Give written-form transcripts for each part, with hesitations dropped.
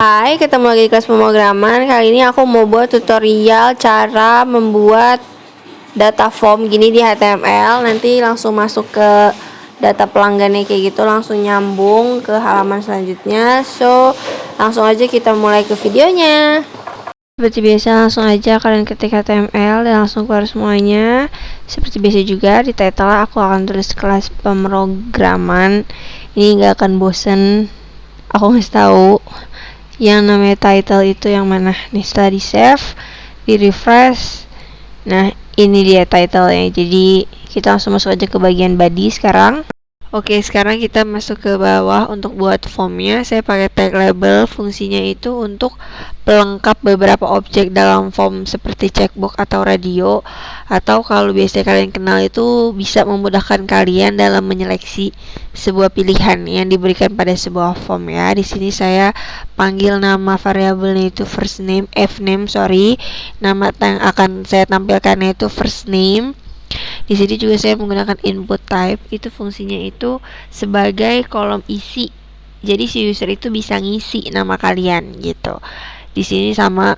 Hai, ketemu lagi di kelas pemrograman. Kali ini aku mau buat tutorial cara membuat data form gini di HTML. Nanti langsung masuk ke data pelanggannya kayak gitu, langsung nyambung ke halaman selanjutnya. So, langsung aja kita mulai ke videonya. Seperti biasa, langsung aja kalian ketik HTML dan langsung keluar semuanya. Seperti biasa juga di title aku akan tulis kelas pemrograman. Ini nggak akan bosen. Aku ngasih tahu yang namanya title itu yang mana nih. Setelah di save, di refresh, nah ini dia titlenya. Jadi kita langsung masuk aja ke bagian body sekarang. Oke, sekarang kita masuk ke bawah untuk buat formnya. Saya pakai tag label, fungsinya itu untuk pelengkap beberapa objek dalam form seperti checkbox atau radio, atau kalau biasa kalian kenal itu bisa memudahkan kalian dalam menyeleksi sebuah pilihan yang diberikan pada sebuah form ya. Di sini saya panggil nama variabelnya itu first name, nama yang akan saya tampilkan itu first name. Di sini juga saya menggunakan input type, itu fungsinya itu sebagai kolom isi. Jadi si user itu bisa ngisi nama kalian gitu. Di sini sama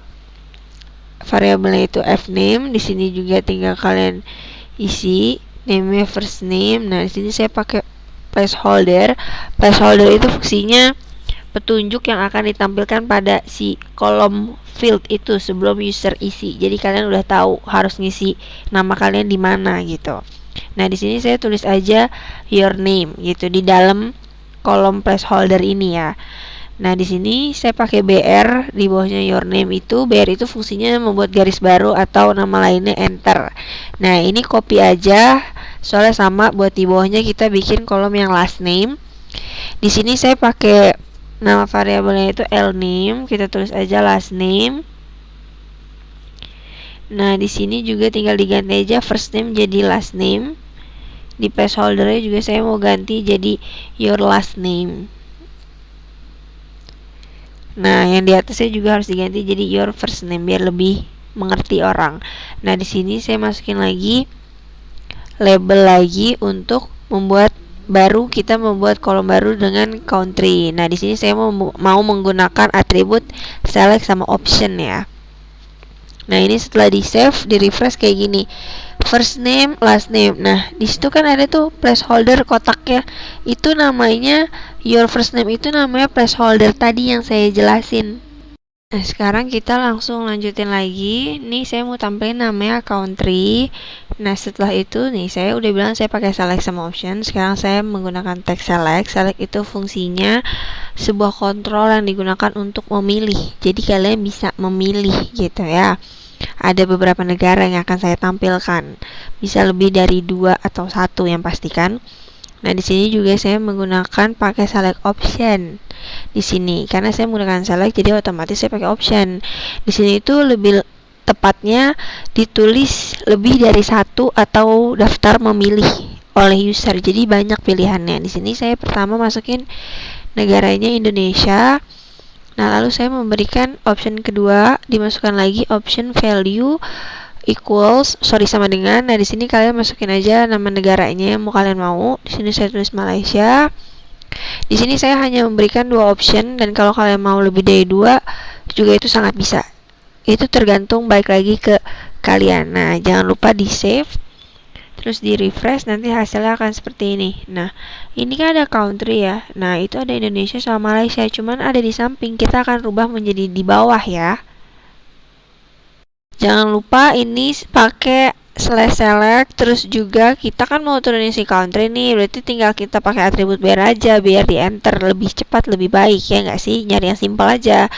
variabelnya itu fname, di sini juga tinggal kalian isi name-nya first name. Nah, di sini saya pakai placeholder. Placeholder itu fungsinya petunjuk yang akan ditampilkan pada si kolom field itu sebelum user isi. Jadi kalian udah tahu harus ngisi nama kalian di mana gitu. Nah, di sini saya tulis aja your name gitu di dalam kolom placeholder ini ya. Nah, di sini saya pakai BR di bawahnya your name itu. BR itu fungsinya membuat garis baru atau nama lainnya enter. Nah, ini copy aja soalnya sama buat di bawahnya kita bikin kolom yang last name. Di sini saya pakai nama variabelnya itu lname, kita tulis aja last name. Nah, di sini juga tinggal diganti aja first name jadi last name. Di placeholdernya juga saya mau ganti jadi your last name. Nah, yang di atasnya juga harus diganti jadi your first name biar lebih mengerti orang. Nah, di sini saya masukin lagi label lagi untuk membuat kita membuat kolom baru dengan country. Nah, di sini saya mau menggunakan atribut select sama option ya. Nah, ini setelah di save, di refresh kayak gini. First name, last name. Nah, di situ kan ada tuh placeholder kotaknya. Itu namanya your first name itu namanya placeholder tadi yang saya jelasin. Nah, sekarang kita langsung lanjutin lagi. Nih saya mau tampilin namanya country. Nah, setelah itu nih saya udah bilang saya pakai select sama option. Sekarang saya menggunakan tag select. Select itu fungsinya sebuah kontrol yang digunakan untuk memilih. Jadi kalian bisa memilih gitu ya. Ada beberapa negara yang akan saya tampilkan. Bisa lebih dari 2 atau 1 yang pastikan. Nah, di sini juga saya menggunakan pakai select option. Di sini karena saya menggunakan select jadi otomatis saya pakai option. Di sini itu lebih tepatnya ditulis lebih dari 1 atau daftar memilih oleh user. Jadi banyak pilihannya. Di sini saya pertama masukin negaranya Indonesia. Nah, lalu saya memberikan option kedua, dimasukkan lagi option value equals sama dengan. Nah, di sini kalian masukin aja nama negaranya yang mau kalian mau. Di sini saya tulis Malaysia. Di sini saya hanya memberikan 2 option dan kalau kalian mau lebih dari 2 juga itu sangat bisa. Itu tergantung baik lagi ke kalian. Nah, jangan lupa di save. Terus di refresh nanti hasilnya akan seperti ini. Nah, ini kan ada country ya. Nah, itu ada Indonesia sama Malaysia, cuman ada di samping. Kita akan rubah menjadi di bawah ya. Jangan lupa ini pakai slash select. Terus juga kita kan mau turunin si country nih, berarti tinggal kita pakai atribut BR aja biar di enter lebih cepat lebih baik ya nggak sih, nyari yang simpel aja.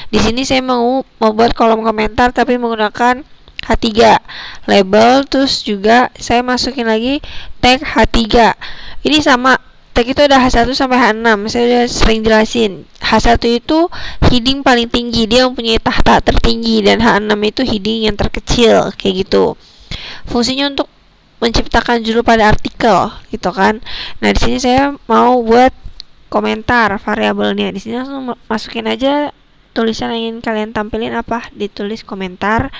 Di sini saya mau membuat kolom komentar tapi menggunakan H3 label, terus juga saya masukin lagi tag H3. Ini sama tag itu ada H1 sampai H6. Saya udah sering jelasin. H1 itu heading paling tinggi, dia mempunyai tahta tertinggi, dan H6 itu heading yang terkecil kayak gitu. Fungsinya untuk menciptakan judul pada artikel gitu kan. Nah, di sini saya mau buat komentar variabelnya. Di sini langsung masukin aja tulisan yang ingin kalian tampilin apa, ditulis komentar.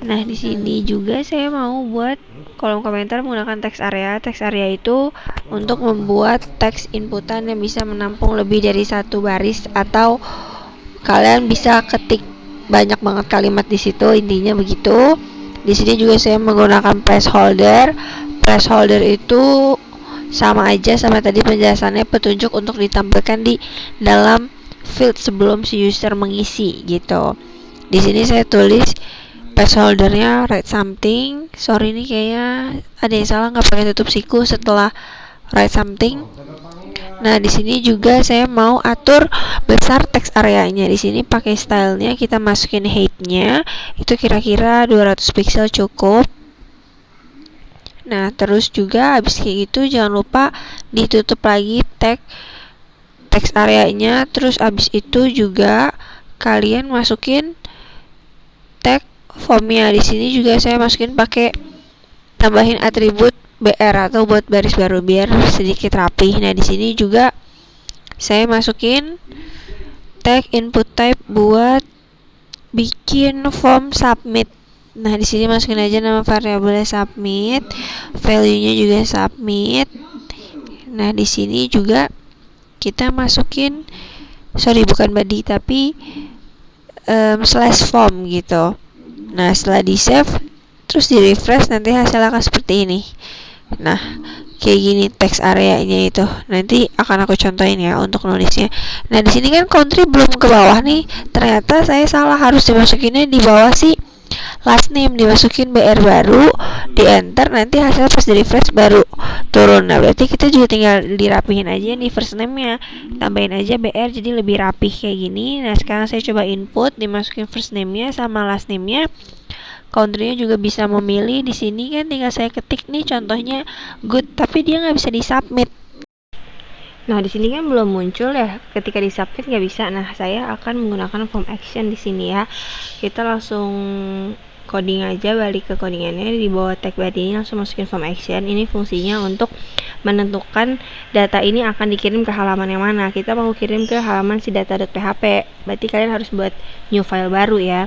Nah, di sini juga saya mau buat kolom komentar menggunakan text area. Text area itu untuk membuat teks inputan yang bisa menampung lebih dari satu baris, atau kalian bisa ketik banyak banget kalimat di situ, intinya begitu. Di sini juga saya menggunakan placeholder. Placeholder itu sama aja sama tadi penjelasannya, petunjuk untuk ditampilkan di dalam field sebelum si user mengisi gitu. Di sini saya tulis placeholdernya write something. Sorry nih kayaknya ada yang salah, nggak pakai tutup siku setelah write something. Nah, di sini juga saya mau atur besar teks areanya. Di sini pakai stylenya kita masukin height-nya itu kira-kira 200 pixel cukup. Nah, terus juga habis kayak gitu jangan lupa ditutup lagi teks areanya. Terus habis itu juga kalian masukin tag formnya. Di sini juga saya masukin pakai tambahin atribut BR atau buat baris baru biar sedikit rapih. Nah, di sini juga saya masukin tag input type buat bikin form submit. Nah, di sini masukin aja nama variabelnya submit, value-nya juga submit. Nah, di sini juga kita masukin bukan body tapi slash form gitu. Nah, setelah di save terus di refresh nanti hasilnya akan seperti ini. Nah, kayak gini teks areanya itu. Nanti akan aku contohin ya untuk nulisnya. Nah, di sini kan country belum ke bawah nih. Ternyata saya salah, harus dimasukinnya di bawah sih last name, dimasukin BR baru, di enter, nanti hasilnya pas di refresh baru turun. Nah, berarti kita juga tinggal dirapihin aja nih first name-nya, tambahin aja BR jadi lebih rapih kayak gini. Nah, sekarang saya coba input, dimasukin first name-nya sama last name-nya. Country-nya juga bisa memilih. Di sini kan tinggal saya ketik nih contohnya good, tapi dia nggak bisa disubmit. Nah, di sini kan belum muncul ya, ketika disubmit nggak bisa. Nah, saya akan menggunakan form action di sini ya. Kita langsung coding aja, balik ke codingannya, di bawah tag body ini langsung masukin form action. Ini fungsinya untuk menentukan data ini akan dikirim ke halaman yang mana. Kita mau kirim ke halaman si data.php, berarti kalian harus buat new file baru ya.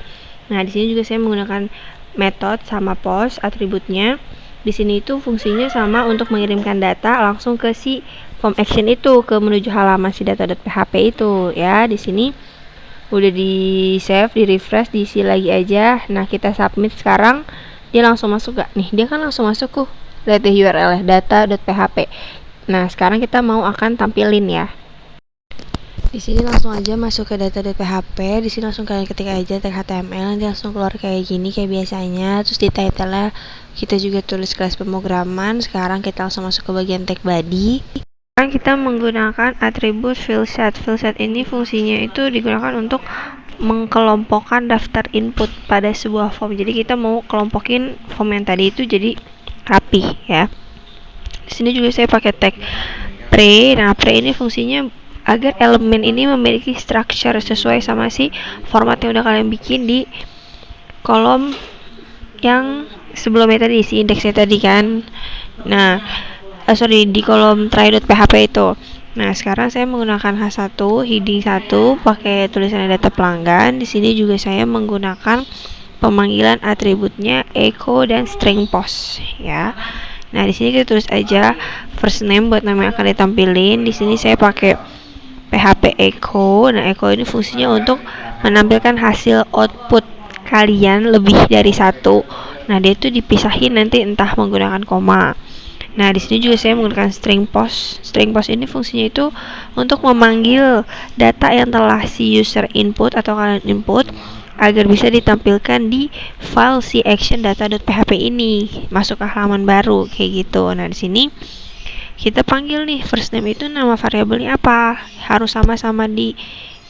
Nah, di sini juga saya menggunakan method sama post atributnya. Di sini itu fungsinya sama untuk mengirimkan data langsung ke si form action itu, ke menuju halaman si data.php itu ya. Di sini udah di save, di refresh, diisi lagi aja. Nah, kita submit sekarang, dia langsung masuk gak nih? Dia kan langsung masuk tuh. Lihat deh URL data.php. Nah, sekarang kita mau akan tampilin ya. Di sini langsung aja masuk ke data.php. Di sini langsung kalian ketik aja tag HTML, nanti langsung keluar kayak gini kayak biasanya. Terus di title-nya kita juga tulis kelas pemrograman. Sekarang kita langsung masuk ke bagian tag body. Sekarang kita menggunakan atribut fieldset. Fieldset ini fungsinya itu digunakan untuk mengkelompokkan daftar input pada sebuah form. Jadi kita mau kelompokin form yang tadi itu jadi rapi ya. Di sini juga saya pakai tag pre. Nah, pre ini fungsinya agar elemen ini memiliki structure sesuai sama si format yang udah kalian bikin di kolom yang sebelumnya tadi, si indeksnya tadi kan. Nah, di kolom try.php itu. Nah, sekarang saya menggunakan H1 heading 1 pakai tulisan data pelanggan. Di sini juga saya menggunakan pemanggilan atributnya echo dan string post ya. Nah, di sini kita tulis aja first name buat nama yang akan ditampilin. Di sini saya pakai PHP echo. Nah, echo ini fungsinya untuk menampilkan hasil output kalian lebih dari satu. Nah, dia itu dipisahin nanti entah menggunakan koma. Nah, di sini juga saya menggunakan string post. String post ini fungsinya itu untuk memanggil data yang telah si user input atau kalian input agar bisa ditampilkan di file si action data.php ini, masuk ke halaman baru kayak gitu. Nah, di sini kita panggil nih first name itu nama variabelnya apa, harus sama-sama di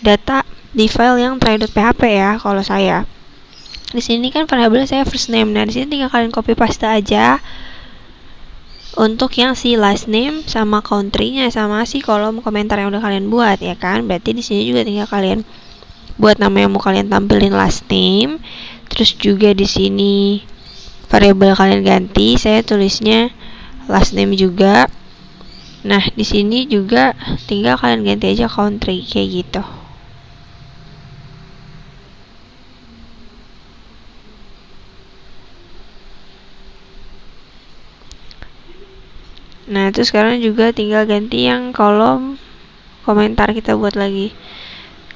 data di file yang try.php ya. Kalau saya di sini kan variabelnya saya first name. Nah, di sini tinggal kalian copy paste aja untuk yang si last name sama country-nya sama si kolom komentar yang udah kalian buat ya kan. Berarti di sini juga tinggal kalian buat nama yang mau kalian tampilin last name. Terus juga di sini variabel kalian ganti, saya tulisnya last name juga. Nah, di sini juga tinggal kalian ganti aja country kayak gitu. Nah itu sekarang juga tinggal ganti yang kolom komentar, kita buat lagi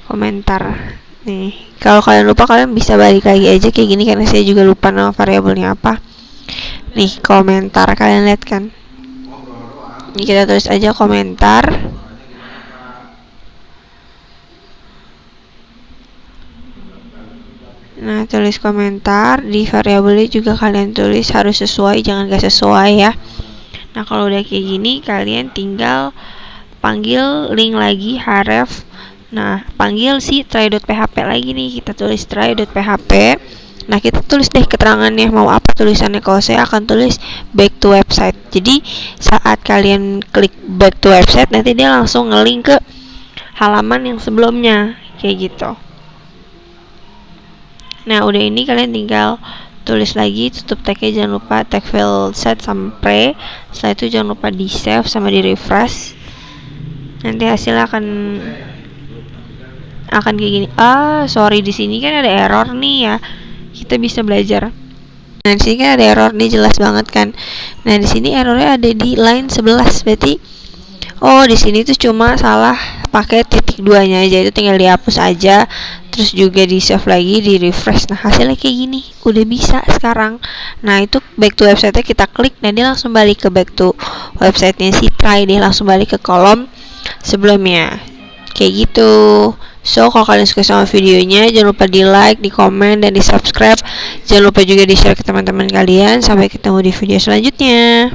komentar. Nih kalau kalian lupa kalian bisa balik lagi aja kayak gini, karena saya juga lupa nama variabelnya apa. Nih komentar, kalian lihat kan, ini kita tulis aja komentar. Nah tulis komentar, di variabelnya juga kalian tulis harus sesuai, jangan gak sesuai ya. Nah kalau udah kayak gini kalian tinggal panggil link lagi href. Nah panggil si try.php lagi nih, kita tulis try.php. Nah kita tulis deh keterangannya mau apa tulisannya. Kalau saya akan tulis back to website. Jadi saat kalian klik back to website nanti dia langsung ngelink ke halaman yang sebelumnya kayak gitu. Nah udah ini kalian tinggal tulis lagi, tutup tagnya, jangan lupa tag file set sampai. Setelah itu jangan lupa di save sama di refresh. Nanti hasilnya akan kayak gini. Sorry, di sini kan ada error nih ya. Kita bisa belajar. Nah di sini kan ada error nih, jelas banget kan. Nah di sini errornya ada di line 11. Berarti di sini tuh cuma salah pakai titik 2-nya aja, itu tinggal dihapus aja. Terus juga di save lagi, di refresh. Nah hasilnya kayak gini, udah bisa sekarang. Nah itu back to website-nya kita klik, nah dia langsung balik ke back to website-nya si try, dia langsung balik ke kolom sebelumnya kayak gitu. So kalau kalian suka sama videonya, jangan lupa di like, di komen, dan di subscribe. Jangan lupa juga di share ke teman-teman kalian. Sampai ketemu di video selanjutnya.